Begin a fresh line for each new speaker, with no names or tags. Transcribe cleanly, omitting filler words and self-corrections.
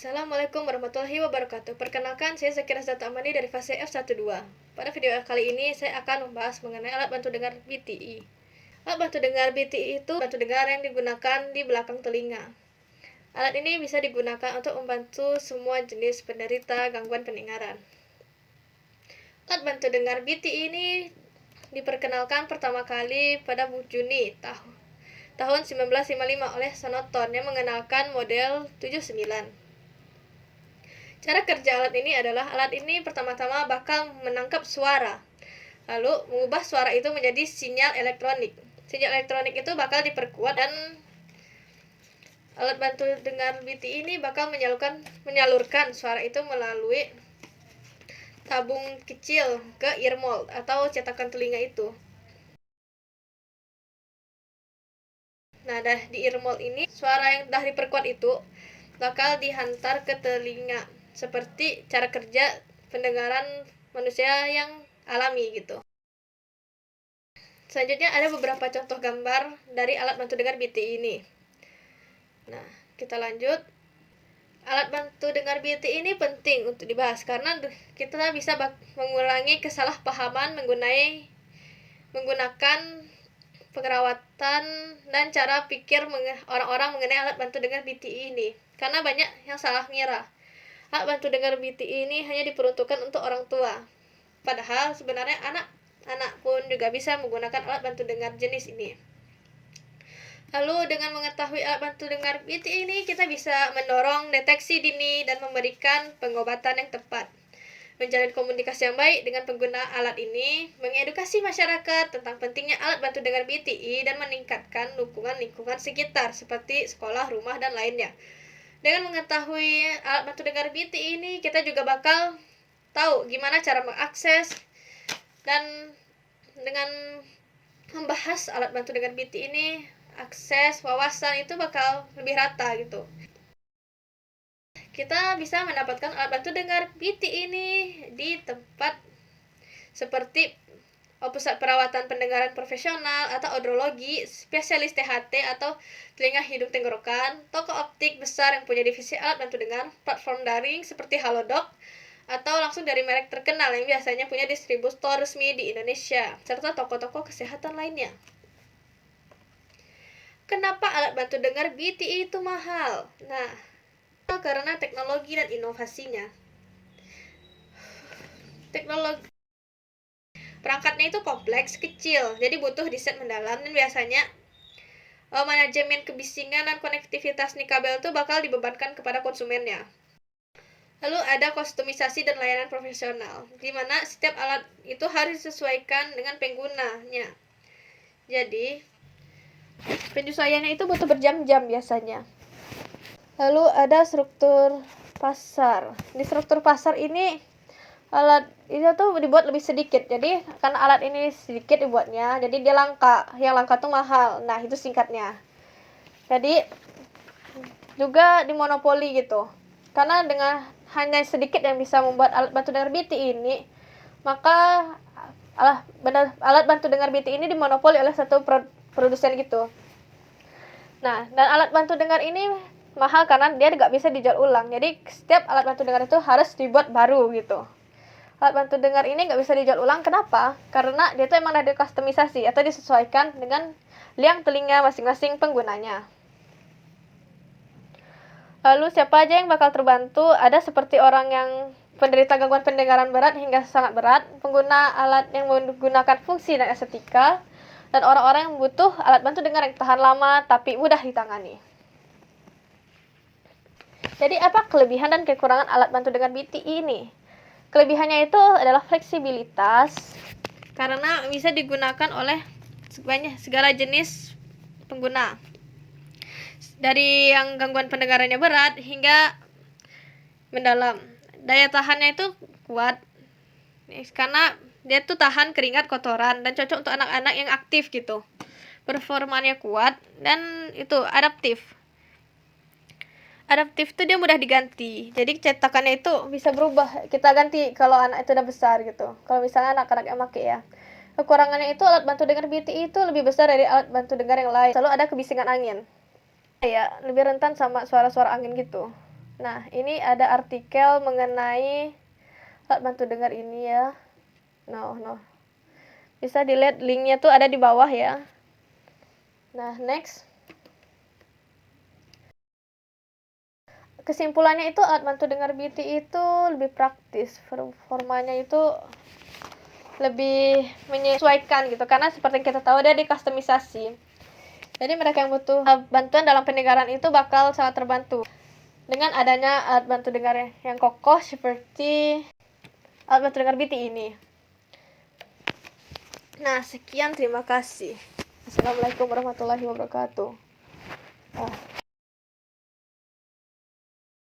Assalamualaikum warahmatullahi wabarakatuh. Perkenalkan, saya Zakira Zata Amani dari fase F12. Pada video kali ini, saya akan membahas mengenai alat bantu dengar BTI. Alat bantu dengar BTI itu bantu dengar yang digunakan di belakang telinga. Alat ini bisa digunakan untuk membantu semua jenis penderita gangguan pendengaran. Alat bantu dengar BTI ini diperkenalkan pertama kali pada Juni tahun 1955 oleh Sonoton yang mengenalkan model 79. Cara kerja alat ini adalah alat ini pertama-tama bakal menangkap suara, lalu mengubah suara itu menjadi sinyal elektronik. Sinyal elektronik itu bakal diperkuat dan alat bantu dengar BTI ini bakal menyalurkan suara itu melalui tabung kecil ke ear mold atau cetakan telinga itu. Nah, di ear mold ini suara yang dah diperkuat itu bakal dihantar ke telinga seperti cara kerja pendengaran manusia yang alami gitu. Selanjutnya ada beberapa contoh gambar dari alat bantu dengar BTI ini. Nah, kita lanjut. Alat bantu dengar BTI ini penting untuk dibahas karena kita bisa mengurangi kesalahpahaman menggunakan pengerawatan dan cara pikir orang-orang mengenai alat bantu dengar BTI ini. Karena banyak yang salah mengira alat bantu dengar BTI ini hanya diperuntukkan untuk orang tua. Padahal sebenarnya anak-anak pun juga bisa menggunakan alat bantu dengar jenis ini. Lalu dengan mengetahui alat bantu dengar BTI ini, kita bisa mendorong deteksi dini dan memberikan pengobatan yang tepat. Menjalin komunikasi yang baik dengan pengguna alat ini, mengedukasi masyarakat tentang pentingnya alat bantu dengar BTI dan meningkatkan dukungan lingkungan sekitar seperti sekolah, rumah, dan lainnya. Dengan mengetahui alat bantu dengar BTI ini, kita juga bakal tahu gimana cara mengakses dan dengan membahas alat bantu dengar BTI ini, akses wawasan itu bakal lebih rata gitu. Kita bisa mendapatkan alat bantu dengar BTI ini di tempat seperti pusat perawatan pendengaran profesional atau audiologi, spesialis THT atau telinga hidung tenggorokan, toko optik besar yang punya divisi alat bantu dengar, platform daring seperti Halodoc, atau langsung dari merek terkenal yang biasanya punya distributor resmi di Indonesia, serta toko-toko kesehatan lainnya. Kenapa alat bantu dengar BTI itu mahal? Nah, karena teknologi dan inovasinya. Perangkatnya itu kompleks, kecil, jadi butuh riset mendalam dan biasanya manajemen kebisingan dan konektivitas nih kabel itu bakal dibebankan kepada konsumennya. Lalu ada kostumisasi dan layanan profesional, di mana setiap alat itu harus disesuaikan dengan penggunanya. Jadi, penyesuaiannya itu butuh berjam-jam biasanya. Lalu ada struktur pasar. Di struktur pasar ini alat itu tuh dibuat lebih sedikit. Jadi karena alat ini sedikit dibuatnya, jadi dia langka. Yang langka tuh mahal. Nah, itu singkatnya. Jadi juga dimonopoli gitu. Karena dengan hanya sedikit yang bisa membuat alat bantu dengar BTI ini, maka alat bantu dengar BTI ini dimonopoli oleh satu produsen gitu. Nah, dan alat bantu dengar ini mahal karena dia nggak bisa dijual ulang. Jadi setiap alat bantu dengar itu harus dibuat baru gitu. Alat bantu dengar ini nggak bisa dijual ulang. Kenapa? Karena dia tuh emang ada kustomisasi atau disesuaikan dengan liang telinga masing-masing penggunanya. Lalu siapa aja yang bakal terbantu? Ada seperti orang yang penderita gangguan pendengaran berat hingga sangat berat, pengguna alat yang menggunakan fungsi dan estetika, dan orang-orang yang butuh alat bantu dengar yang tahan lama tapi mudah ditangani. Jadi apa kelebihan dan kekurangan alat bantu dengar BTI ini? Kelebihannya itu adalah fleksibilitas karena bisa digunakan oleh segala jenis pengguna. Dari yang gangguan pendengarannya berat hingga mendalam. Daya tahannya itu kuat karena dia tuh tahan keringat, kotoran, dan cocok untuk anak-anak yang aktif gitu. Performanya kuat dan itu adaptif. Adaptif itu dia mudah diganti. Jadi cetakannya itu bisa berubah. Kita ganti kalau anak itu udah besar gitu. Kalau misalnya anak-anak yang pakai ya. Kekurangannya itu alat bantu dengar BTI itu lebih besar dari alat bantu dengar yang lain. Selalu ada kebisingan angin. Ya, lebih rentan sama suara-suara angin gitu. Nah, ini ada artikel mengenai alat bantu dengar ini ya. No. Bisa dilihat linknya tuh ada di bawah ya. Nah, next. Kesimpulannya itu alat bantu dengar BT itu lebih praktis. Performanya itu lebih menyesuaikan gitu. Karena seperti kita tahu dia dikustomisasi. Jadi mereka yang butuh bantuan dalam pendengaran itu bakal sangat terbantu dengan adanya alat bantu dengar yang kokoh seperti alat bantu dengar BT ini. Nah, sekian, terima kasih. Assalamualaikum warahmatullahi wabarakatuh.